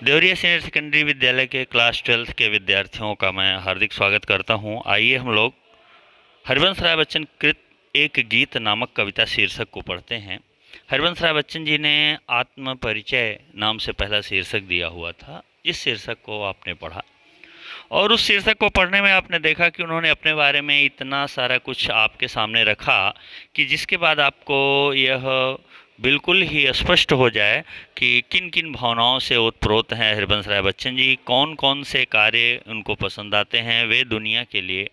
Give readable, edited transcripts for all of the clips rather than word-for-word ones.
Deoria senior secondary विद्यालय के class 12th के विद्यार्थियों का मैं हार्दिक स्वागत करता हूं। आइए हम लोग हरिवंश राय बच्चन कृत एक गीत नामक कविता शीर्षक को पढ़ते हैं। हरिवंश राय बच्चन जी ने आत्म परिचय नाम से पहला शीर्षक दिया हुआ था। इस शीर्षक को आपने पढ़ा और उस शीर्षक को पढ़ने में आपने देखा कि उन्होंने अपने बारे में इतना सारा कुछ आपके सामने रखा कि जिसके बाद आपको यह बिल्कुल ही स्पष्ट हो जाए कि किन किन भावनाओं से ओतप्रोत हैं हरिवंश राय बच्चन जी, कौन कौन से कार्य उनको पसंद आते हैं, वे दुनिया के लिए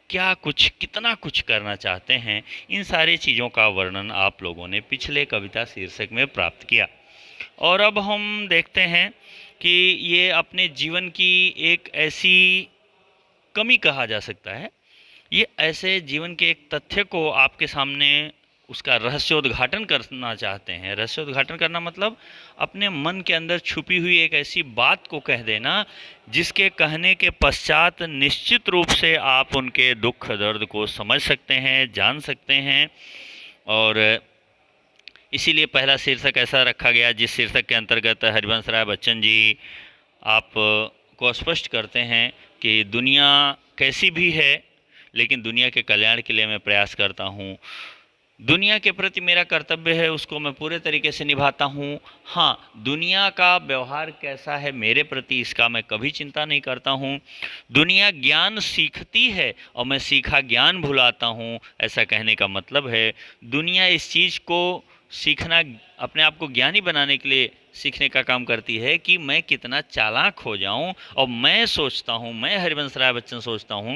क्या कुछ कितना कुछ करना चाहते हैं। इन सारी चीज़ों का वर्णन आप लोगों ने पिछले कविता शीर्षक में प्राप्त किया। और अब हम देखते हैं कि ये अपने जीवन की एक ऐसी कमी कहा जा सकता है, ये ऐसे जीवन के एक तथ्य को आपके सामने उसका रहस्योद्घाटन करना चाहते हैं। रहस्योद्घाटन करना मतलब अपने मन के अंदर छुपी हुई एक ऐसी बात को कह देना जिसके कहने के पश्चात निश्चित रूप से आप उनके दुख दर्द को समझ सकते हैं, जान सकते हैं। और इसीलिए पहला शीर्षक ऐसा रखा गया जिस शीर्षक के अंतर्गत हरिवंश राय बच्चन जी आप को स्पष्ट करते हैं कि दुनिया कैसी भी है लेकिन दुनिया के कल्याण के लिए मैं प्रयास करता हूँ। दुनिया के प्रति मेरा कर्तव्य है, उसको मैं पूरे तरीके से निभाता हूँ। हाँ, दुनिया का व्यवहार कैसा है मेरे प्रति इसका मैं कभी चिंता नहीं करता हूँ। दुनिया ज्ञान सीखती है और मैं सीखा ज्ञान भुलाता हूँ। ऐसा कहने का मतलब है दुनिया इस चीज़ को सीखना, अपने आप को ज्ञानी बनाने के लिए सीखने का काम करती है कि मैं कितना चालाक हो जाऊं। और मैं सोचता हूं, मैं हरिवंश राय बच्चन सोचता हूं,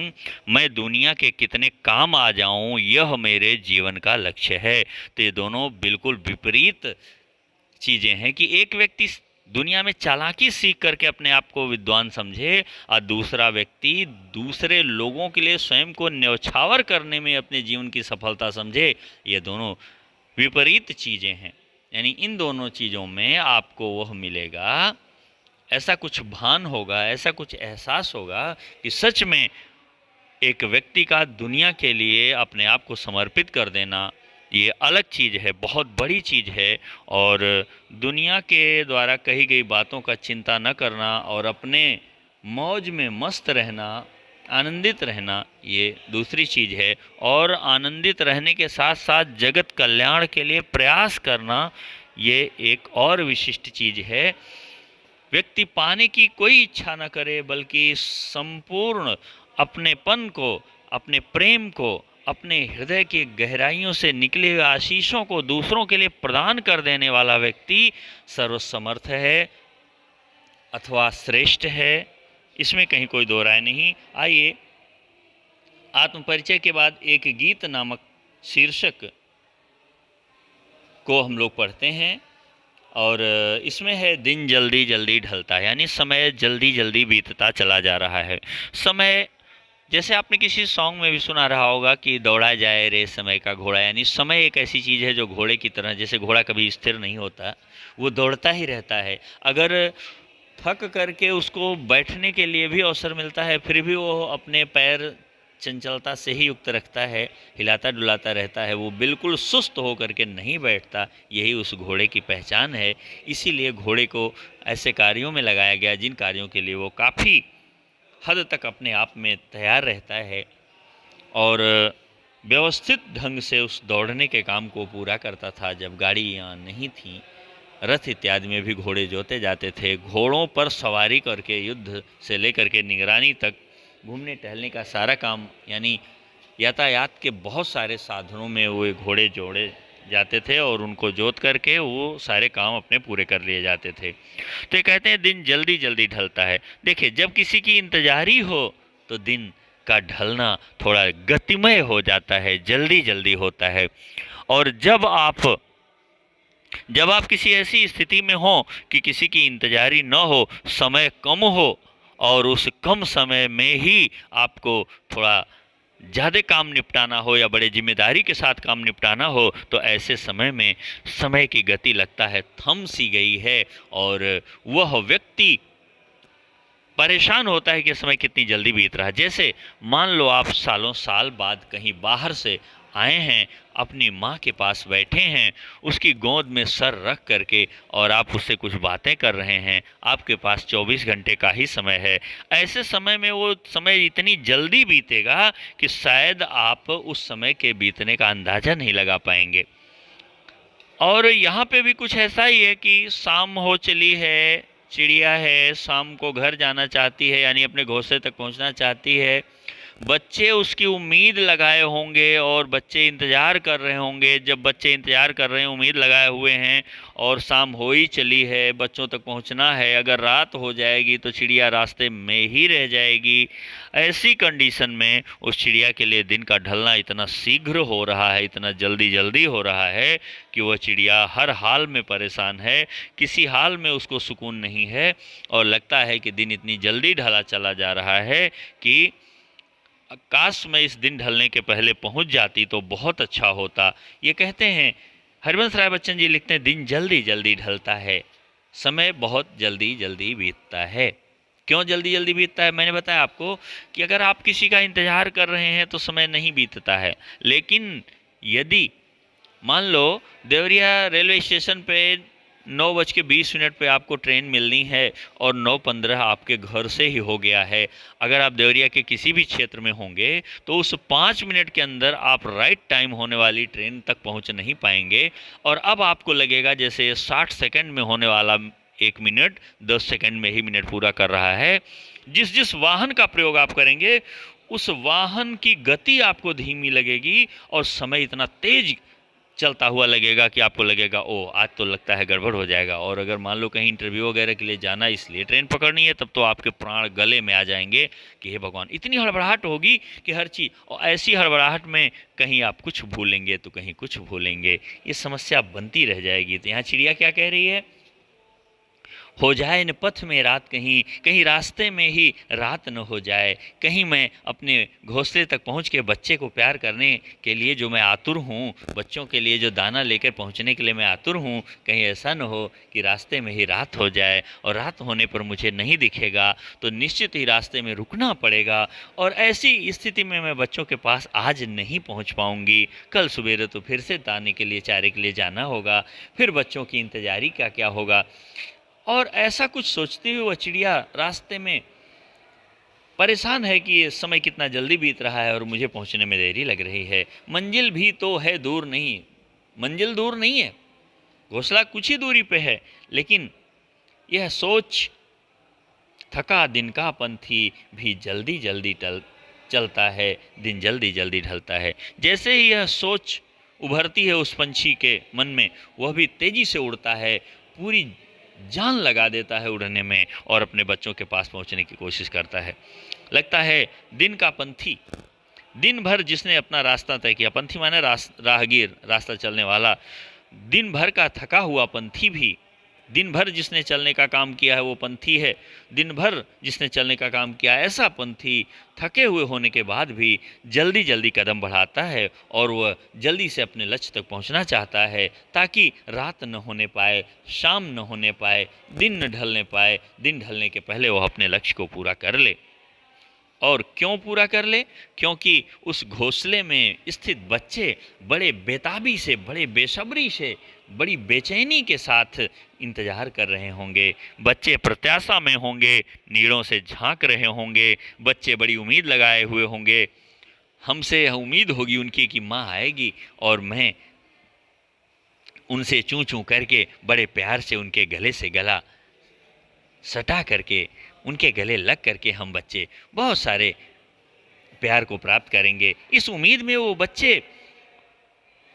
मैं दुनिया के कितने काम आ जाऊं, यह मेरे जीवन का लक्ष्य है। तो ये दोनों बिल्कुल विपरीत चीज़ें हैं कि एक व्यक्ति दुनिया में चालाकी सीख करके अपने आप को विद्वान समझे और दूसरा व्यक्ति दूसरे लोगों के लिए स्वयं को न्यौछावर करने में अपने जीवन की सफलता समझे। ये दोनों विपरीत चीज़ें हैं। यानी इन दोनों चीज़ों में आपको वह मिलेगा, ऐसा कुछ भान होगा, ऐसा कुछ एहसास होगा कि सच में एक व्यक्ति का दुनिया के लिए अपने आप को समर्पित कर देना ये अलग चीज़ है, बहुत बड़ी चीज़ है। और दुनिया के द्वारा कही गई बातों का चिंता न करना और अपने मौज में मस्त रहना, आनंदित रहना, ये दूसरी चीज़ है। और आनंदित रहने के साथ साथ जगत कल्याण के लिए प्रयास करना ये एक और विशिष्ट चीज़ है। व्यक्ति पाने की कोई इच्छा न करे बल्कि संपूर्ण अपनेपन को, अपने प्रेम को, अपने हृदय की गहराइयों से निकले हुए आशीषों को दूसरों के लिए प्रदान कर देने वाला व्यक्ति सर्वसमर्थ है अथवा श्रेष्ठ है। इसमें कहीं कोई दो राय नहीं। आइए आत्मपरिचय के बाद एक गीत नामक शीर्षक को हम लोग पढ़ते हैं। और इसमें है दिन जल्दी जल्दी ढलता है, यानी समय जल्दी जल्दी बीतता चला जा रहा है। समय, जैसे आपने किसी सॉन्ग में भी सुना रहा होगा कि दौड़ा जाए रे समय का घोड़ा, यानी समय एक ऐसी चीज़ है जो घोड़े की तरह, जैसे घोड़ा कभी स्थिर नहीं होता, वो दौड़ता ही रहता है। अगर थक करके उसको बैठने के लिए भी अवसर मिलता है फिर भी वो अपने पैर चंचलता से ही युक्त रखता है, हिलाता डुलाता रहता है, वो बिल्कुल सुस्त होकर के नहीं बैठता। यही उस घोड़े की पहचान है। इसीलिए घोड़े को ऐसे कार्यों में लगाया गया जिन कार्यों के लिए वो काफ़ी हद तक अपने आप में तैयार रहता है और व्यवस्थित ढंग से उस दौड़ने के काम को पूरा करता था। जब गाड़ियाँ नहीं थीं, रथ इत्यादि में भी घोड़े जोते जाते थे। घोड़ों पर सवारी करके युद्ध से लेकर के निगरानी तक, घूमने टहलने का सारा काम, यानी यातायात के बहुत सारे साधनों में वो घोड़े जोड़े जाते थे और उनको जोत करके वो सारे काम अपने पूरे कर लिए जाते थे। तो ये कहते हैं दिन जल्दी जल्दी ढलता है। देखिए, जब किसी की इंतजारी हो तो दिन का ढलना थोड़ा गतिमय हो जाता है, जल्दी जल्दी होता है। और जब आप किसी ऐसी स्थिति में हो कि किसी की इंतजारी न हो, समय कम हो और उस कम समय में ही आपको थोड़ा ज़्यादा काम निपटाना हो या बड़े जिम्मेदारी के साथ काम निपटाना हो, तो ऐसे समय में समय की गति लगता है थम सी गई है और वह व्यक्ति परेशान होता है कि समय कितनी जल्दी बीत रहा है। जैसे मान लो आप सालों साल बाद कहीं बाहर से आए हैं, अपनी माँ के पास बैठे हैं, उसकी गोद में सर रख करके और आप उससे कुछ बातें कर रहे हैं। आपके पास 24 घंटे का ही समय है। ऐसे समय में वो समय इतनी जल्दी बीतेगा कि शायद आप उस समय के बीतने का अंदाज़ा नहीं लगा पाएंगे। और यहाँ पे भी कुछ ऐसा ही है कि शाम हो चली है, चिड़िया है, शाम को घर जाना चाहती है, यानी अपने घोंसले तक पहुँचना चाहती है। बच्चे उसकी उम्मीद लगाए होंगे और बच्चे इंतज़ार कर रहे होंगे। जब बच्चे इंतज़ार कर रहे हैं, उम्मीद लगाए हुए हैं और शाम हो ही चली है, बच्चों तक पहुंचना है, अगर रात हो जाएगी तो चिड़िया रास्ते में ही रह जाएगी। ऐसी कंडीशन में उस चिड़िया के लिए दिन का ढलना इतना शीघ्र हो रहा है, इतना जल्दी जल्दी हो रहा है कि वह चिड़िया हर हाल में परेशान है, किसी हाल में उसको सुकून नहीं है और लगता है कि दिन इतनी जल्दी ढला चला जा रहा है कि काश मैं इस दिन ढलने के पहले पहुंच जाती तो बहुत अच्छा होता। ये कहते हैं, हरिवंश राय बच्चन जी लिखते हैं, दिन जल्दी जल्दी ढलता है, समय बहुत जल्दी जल्दी बीतता है। क्यों जल्दी जल्दी बीतता है? मैंने बताया आपको कि अगर आप किसी का इंतजार कर रहे हैं तो समय नहीं बीतता है, लेकिन यदि मान लो देवरिया रेलवे स्टेशन पे 9:20 पे आपको ट्रेन मिलनी है और 9:15 आपके घर से ही हो गया है। अगर आप देवरिया के किसी भी क्षेत्र में होंगे तो उस 5 मिनट के अंदर आप राइट टाइम होने वाली ट्रेन तक पहुंच नहीं पाएंगे और अब आपको लगेगा जैसे 60 सेकंड में होने वाला 1 मिनट 10 सेकंड में ही मिनट पूरा कर रहा है। जिस जिस वाहन का प्रयोग आप करेंगे उस वाहन की गति आपको धीमी लगेगी और समय इतना तेज चलता हुआ लगेगा कि आपको लगेगा ओ आज तो लगता है गड़बड़ हो जाएगा। और अगर मान लो कहीं इंटरव्यू वगैरह के लिए जाना इसलिए ट्रेन पकड़नी है, तब तो आपके प्राण गले में आ जाएंगे कि हे भगवान, इतनी हड़बड़ाहट होगी कि हर चीज़, और ऐसी हड़बड़ाहट में कहीं आप कुछ भूलेंगे तो कहीं कुछ भूलेंगे, ये समस्या बनती रह जाएगी। तो यहाँ चिड़िया क्या कह रही है? हो जाए न पथ में रात, कहीं कहीं रास्ते में ही रात न हो जाए, कहीं मैं अपने घोंसले तक पहुंच के बच्चे को प्यार करने के लिए जो मैं आतुर हूँ, बच्चों के लिए जो दाना लेकर पहुंचने के लिए मैं आतुर हूँ, कहीं ऐसा न हो कि रास्ते में ही रात हो जाए और रात होने पर मुझे नहीं दिखेगा तो निश्चित ही रास्ते में रुकना पड़ेगा और ऐसी स्थिति में मैं बच्चों के पास आज नहीं पहुँच पाऊँगी। कल सवेरे तो फिर से दाने के लिए, चारे के लिए जाना होगा, फिर बच्चों की इंतजारी का क्या होगा। और ऐसा कुछ सोचते हुए वह चिड़िया रास्ते में परेशान है कि ये समय कितना जल्दी बीत रहा है और मुझे पहुंचने में देरी लग रही है। मंजिल भी तो है दूर नहीं, मंजिल दूर नहीं है, घोंसला कुछ ही दूरी पे है, लेकिन यह सोच थका दिन का पंथी भी जल्दी जल्दी चलता है, दिन जल्दी जल्दी ढलता है। जैसे ही यह सोच उभरती है उस पंछी के मन में, वह भी तेजी से उड़ता है, पूरी जान लगा देता है उड़ने में और अपने बच्चों के पास पहुंचने की कोशिश करता है। लगता है दिन का पंथी, दिन भर जिसने अपना रास्ता तय किया, पंथी माने राहगीर, रास्ता चलने वाला, दिन भर का थका हुआ पंथी भी, दिन भर जिसने चलने का काम किया है वो पंथी है, दिन भर जिसने चलने का काम किया ऐसा पंथी थके हुए होने के बाद भी जल्दी जल्दी कदम बढ़ाता है और वह जल्दी से अपने लक्ष्य तक पहुंचना चाहता है ताकि रात न होने पाए, शाम न होने पाए, दिन न ढलने पाए, दिन ढलने के पहले वह अपने लक्ष्य को पूरा कर ले। और क्यों पूरा कर ले? क्योंकि उस घोंसले में स्थित बच्चे बड़े बेताबी से, बड़े बेसब्री से, बड़ी बेचैनी के साथ इंतजार कर रहे होंगे। बच्चे प्रत्याशा में होंगे, नीड़ों से झांक रहे होंगे, बच्चे बड़ी उम्मीद लगाए हुए होंगे। हमसे उम्मीद होगी उनकी कि माँ आएगी और मैं उनसे चूं चूं करके बड़े प्यार से उनके गले से गला सटा करके, उनके गले लग करके हम बच्चे बहुत सारे प्यार को प्राप्त करेंगे। इस उम्मीद में वो बच्चे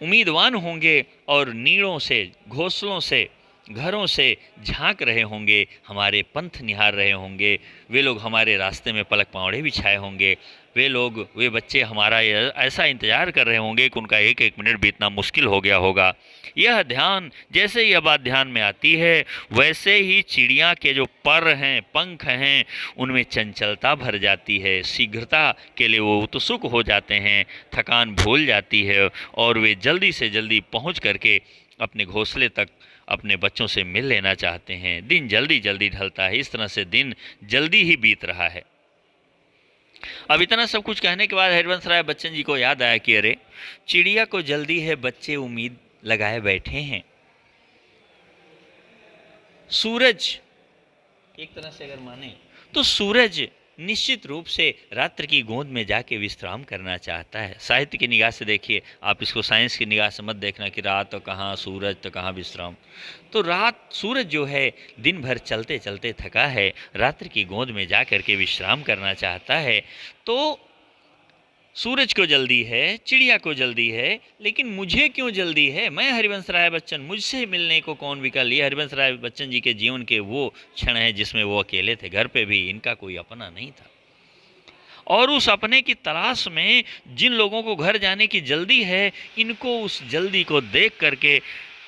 उम्मीदवान होंगे और नीड़ों से, घोंसलों से, घरों से झांक रहे होंगे, हमारे पंथ निहार रहे होंगे। वे लोग हमारे रास्ते में पलक पावड़े बिछाए होंगे। वे लोग, वे बच्चे हमारा ऐसा इंतजार कर रहे होंगे कि उनका एक एक मिनट बीतना मुश्किल हो गया होगा। यह ध्यान, जैसे यह बात ध्यान में आती है, वैसे ही चिड़िया के जो पर हैं, पंख हैं, उनमें चंचलता भर जाती है। शीघ्रता के लिए वो उत्सुक हो जाते हैं, थकान भूल जाती है और वे जल्दी से जल्दी पहुंच करके अपने घोंसले तक अपने बच्चों से मिल लेना चाहते हैं। दिन जल्दी जल्दी ढलता है। इस तरह से दिन जल्दी ही बीत रहा है। अब इतना सब कुछ कहने के बाद हरिवंश राय बच्चन जी को याद आया कि अरे चिड़िया को जल्दी है, बच्चे उम्मीद लगाए बैठे हैं। सूरज, एक तरह से अगर माने तो सूरज निश्चित रूप से रात्रि की गोद में जाके विश्राम करना चाहता है। साहित्य की निगाह से देखिए, आप इसको साइंस की निगाह से मत देखना कि रात तो कहाँ सूरज तो कहाँ विश्राम। तो रात, सूरज जो है दिन भर चलते चलते थका है, रात्रि की गोद में जा करके विश्राम करना चाहता है। तो सूरज को जल्दी है, चिड़िया को जल्दी है, लेकिन मुझे क्यों जल्दी है? मैं हरिवंश राय बच्चन, मुझसे मिलने को कौन विकल। ये हरिवंश राय बच्चन जी के जीवन के वो क्षण है जिसमें वो अकेले थे, घर पे भी इनका कोई अपना नहीं था। और उस अपने की तलाश में जिन लोगों को घर जाने की जल्दी है, इनको उस जल्दी को देख करके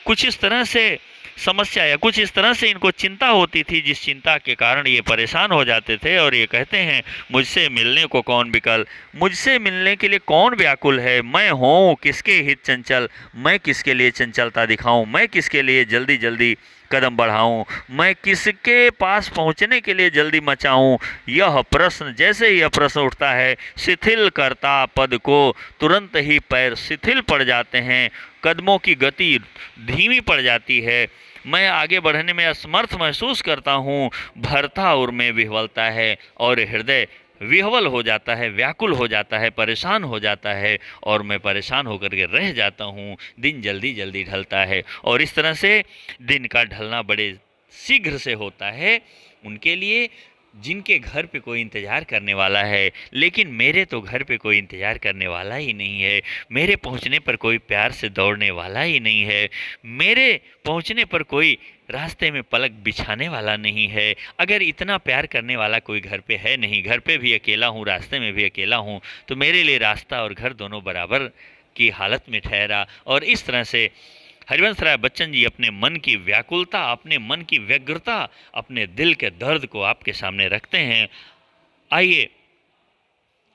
कुछ इस तरह से समस्या या कुछ इस तरह से इनको चिंता होती थी, जिस चिंता के कारण ये परेशान हो जाते थे और ये कहते हैं मुझसे मिलने को कौन विकल, मुझसे मिलने के लिए कौन व्याकुल है, मैं हूँ किसके हित चंचल, मैं किसके लिए चंचलता दिखाऊं, मैं किसके लिए जल्दी जल्दी कदम बढ़ाऊं, मैं किसके पास पहुंचने के लिए जल्दी मचाऊं। यह प्रश्न, जैसे ही यह प्रश्न उठता है, शिथिल करता पद को तुरंत ही पैर शिथिल पड़ जाते हैं, कदमों की गति धीमी पड़ जाती है, मैं आगे बढ़ने में असमर्थ महसूस करता हूँ, भरता और में विह्वलता है और हृदय विह्वल हो जाता है, व्याकुल हो जाता है, परेशान हो जाता है और मैं परेशान होकर के रह जाता हूँ। दिन जल्दी जल्दी ढलता है और इस तरह से दिन का ढलना बड़े शीघ्र से होता है उनके लिए जिनके घर पे कोई इंतज़ार करने वाला है। लेकिन मेरे तो घर पे कोई इंतज़ार करने वाला ही नहीं है, मेरे पहुंचने पर कोई प्यार से दौड़ने वाला ही नहीं है, मेरे पहुंचने पर कोई रास्ते में पलक बिछाने वाला नहीं है। अगर इतना प्यार करने वाला कोई घर पे है नहीं, घर पे भी अकेला हूँ, रास्ते में भी अकेला हूँ, तो मेरे लिए रास्ता और घर दोनों बराबर की हालत में ठहरा। और इस तरह से हरिवंश राय बच्चन जी अपने मन की व्याकुलता, अपने मन की व्यग्रता, अपने दिल के दर्द को आपके सामने रखते हैं। आइए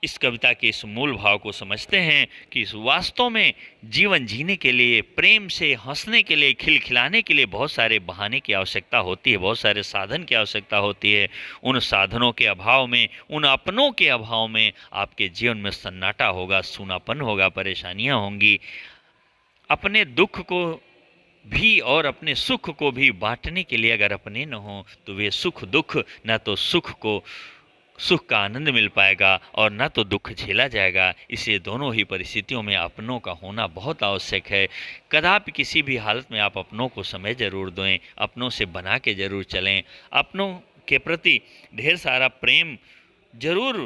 इस कविता के इस मूल भाव को समझते हैं कि इस वास्तव में जीवन जीने के लिए, प्रेम से हंसने के लिए, खिलखिलाने के लिए बहुत सारे बहाने की आवश्यकता होती है, बहुत सारे साधन की आवश्यकता होती है। उन साधनों के अभाव में, उन अपनों के अभाव में आपके जीवन में सन्नाटा होगा, सूनापन होगा, परेशानियां होंगी। अपने दुख को भी और अपने सुख को भी बांटने के लिए अगर अपने न हो तो वे सुख दुख, न तो सुख का आनंद मिल पाएगा और न तो दुख झेला जाएगा। इसलिए दोनों ही परिस्थितियों में अपनों का होना बहुत आवश्यक है। कदापि किसी भी हालत में आप अपनों को समय जरूर दें, अपनों से बना के जरूर चलें, अपनों के प्रति ढेर सारा प्रेम जरूर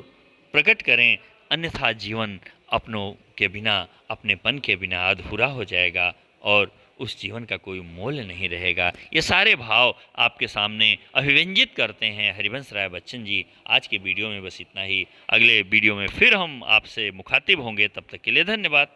प्रकट करें, अन्यथा जीवन अपनों के बिना, अपनेपन के बिना अधूरा हो जाएगा और उस जीवन का कोई मोल नहीं रहेगा। ये सारे भाव आपके सामने अभिव्यंजित करते हैं हरिवंश राय बच्चन जी। आज के वीडियो में बस इतना ही, अगले वीडियो में फिर हम आपसे मुखातिब होंगे, तब तक के लिए धन्यवाद।